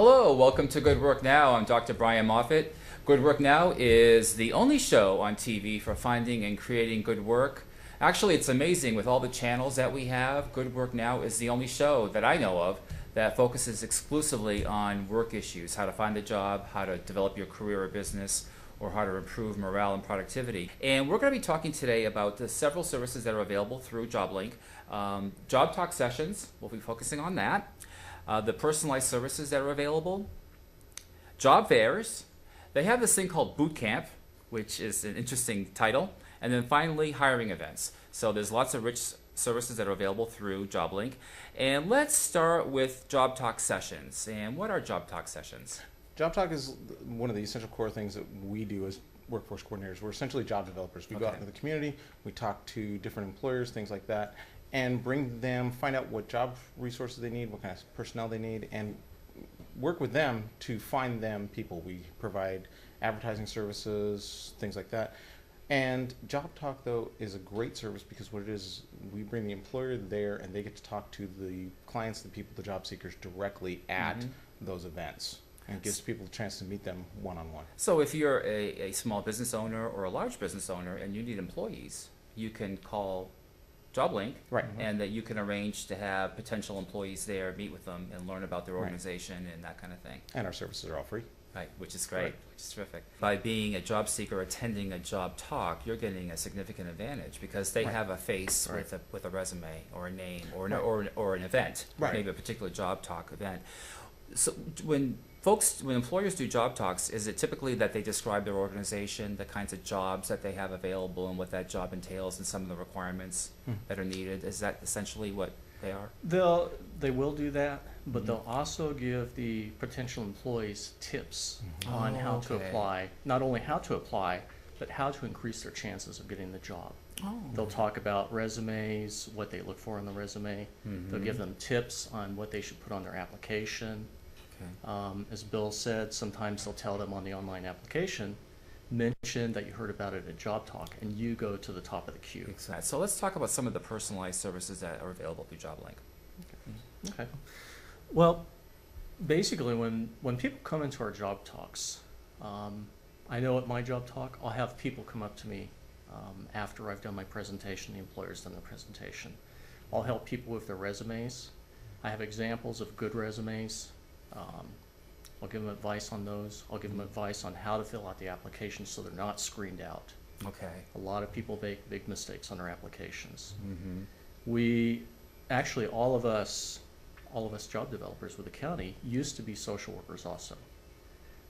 Hello, welcome to Good Work Now. I'm Dr. Brian Moffitt. Good Work Now is the only show on TV for finding and creating good work. Actually, it's amazing with all the channels that we have. Good Work Now is the only show that I know of that focuses exclusively on work issues, how to find a job, how to develop your career or business, or how to improve morale and productivity. And we're going to be talking today about the several services that are available through JobLink. Job Talk sessions, we'll be focusing on that. The personalized services that are available. Job fairs. They have this thing called boot camp, which is an interesting title. And then finally, hiring events. So there's lots of rich services that are available through JobLink. And let's start with Job Talk sessions. And what are Job Talk sessions? Job Talk is one of the essential core things that we do as workforce coordinators. We're essentially job developers. We go out into the community, we talk to different employers, things like that, and bring them, find out what job resources they need, what kind of personnel they need, and work with them to find them people. We provide advertising services, things like that. And Job Talk, though, is a great service because what it is, we bring the employer there and they get to talk to the clients, the people, the job seekers directly at those events. And it gives people a chance to meet them one-on-one. So if you're a small business owner or a large business owner and you need employees, you can call JobLink, right, and that you can arrange to have potential employees there, meet with them, and learn about their organization and that kind of thing. And our services are all free. Right, which is great, which is terrific. By being a job seeker attending a job talk, you're getting a significant advantage because they have a face with a resume or a name or an event, maybe a particular job talk event. So when employers do job talks, is it typically that they describe their organization, the kinds of jobs that they have available, and what that job entails, and some of the requirements that are needed? Is that essentially what they are? They will do that, but they'll also give the potential employees tips on how to apply. Not only how to apply, but how to increase their chances of getting the job. They'll talk about resumes, what they look for in the resume. They'll give them tips on what they should put on their application. As Bill said, sometimes they'll tell them on the online application, mention that you heard about it at Job Talk, and you go to the top of the queue. Exactly. So let's talk about some of the personalized services that are available through JobLink. Okay. Well, basically, when people come into our Job Talks, I know at my Job Talk, I'll have people come up to me after I've done my presentation, the employer's done the presentation. I'll help people with their resumes. I have examples of good resumes. I'll give them advice on those. I'll give them advice on how to fill out the application so they're not screened out. Okay. A lot of people make big mistakes on their applications. We actually, all of us job developers with the county used to be social workers also.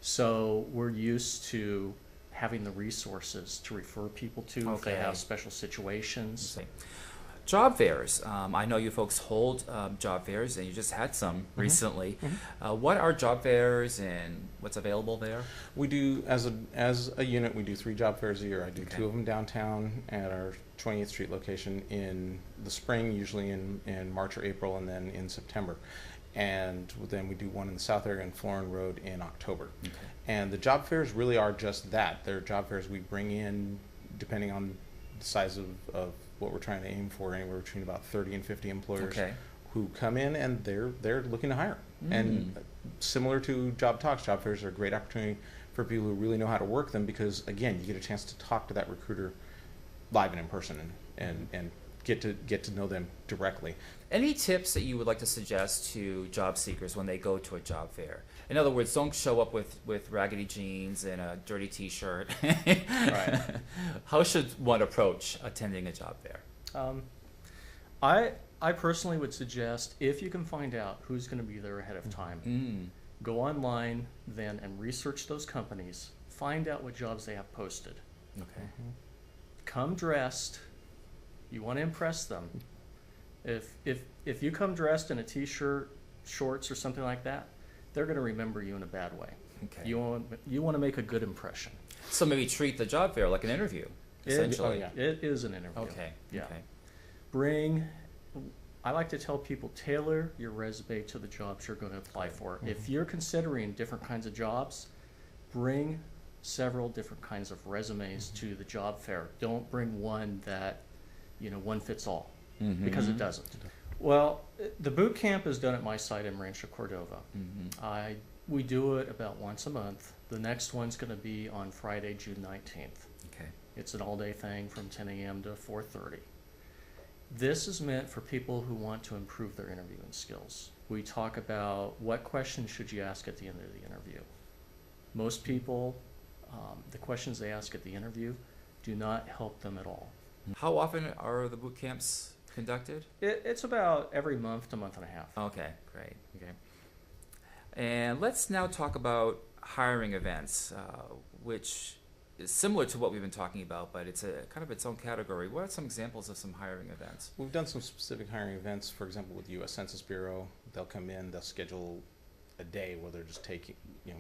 So we're used to having the resources to refer people to if they have special situations. Job fairs. I know you folks hold job fairs, and you just had some recently. What are job fairs, and what's available there? We do, as a unit, we do 3 job fairs a year. I do 2 of them downtown at our 20th Street location in the spring, usually in March or April, and then in September. And then we do one in the South area in Florin Road in October. And the job fairs really are just that. They're job fairs we bring in, depending on the size of what we're trying to aim for, anywhere between about 30 and 50 employers who come in and they're looking to hire. And similar to job talks, job fairs are a great opportunity for people who really know how to work them because, again, you get a chance to talk to that recruiter live and in person and get to know them directly. Any tips that you would like to suggest to job seekers when they go to a job fair? In other words, don't show up with raggedy jeans and a dirty T-shirt. How should one approach attending a job fair? I personally would suggest, if you can find out who's going to be there ahead of time, go online then and research those companies, find out what jobs they have posted. Come dressed. You want to impress them. If you come dressed in a T-shirt, shorts, or something like that, they're going to remember you in a bad way. You want to make a good impression. So maybe treat the job fair like an interview, essentially. It is an interview. I like to tell people, tailor your resume to the jobs you're going to apply for. If you're considering different kinds of jobs, bring several different kinds of resumes to the job fair. Don't bring one that, one fits all, because it doesn't. Well, the boot camp is done at my site in Rancho Cordova. We do it about once a month. The next one's going to be on Friday, June 19th. Okay. It's an all-day thing from 10 a.m. to 4:30. This is meant for people who want to improve their interviewing skills. We talk about what questions should you ask at the end of the interview. Most people, the questions they ask at the interview do not help them at all. How often are the boot camps conducted? It's about every month to month and a half. Okay, great. Okay. And let's now talk about hiring events, which is similar to what we've been talking about, but it's a kind of its own category. What are some examples of some hiring events? We've done some specific hiring events, for example, with the U.S. Census Bureau. They'll come in, they'll schedule a day where they're just taking,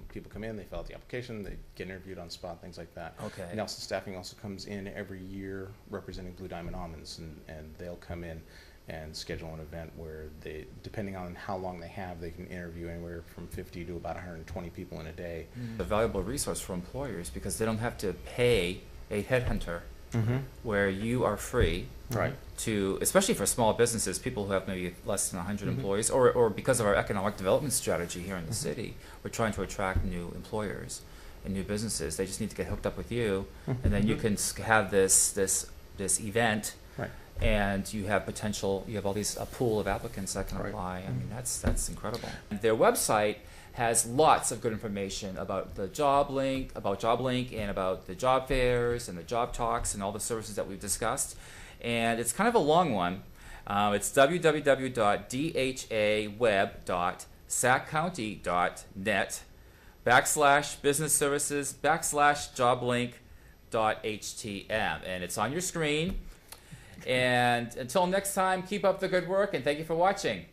people come in, they fill out the application, they get interviewed on spot, things like that. Okay. Nelson Staffing also comes in every year representing Blue Diamond Almonds, and they'll come in and schedule an event where they, depending on how long they have, they can interview anywhere from 50 to about 120 people in a day. A valuable resource for employers because they don't have to pay a headhunter, where you are free Right. to, especially for small businesses, people who have maybe less than 100 employees, or because of our economic development strategy here in the city, we're trying to attract new employers and new businesses. They just need to get hooked up with you, and then you can have this event. Right. And you have potential, you have all these, a pool of applicants that can Right. apply. I mean, that's incredible. Their website has lots of good information about the JobLink, and about the job fairs and the job talks and all the services that we've discussed. And it's kind of a long one. It's www.dhaWeb.sackcounty.net/business services/joblink.htm. And it's on your screen. And until next time, keep up the good work, and thank you for watching.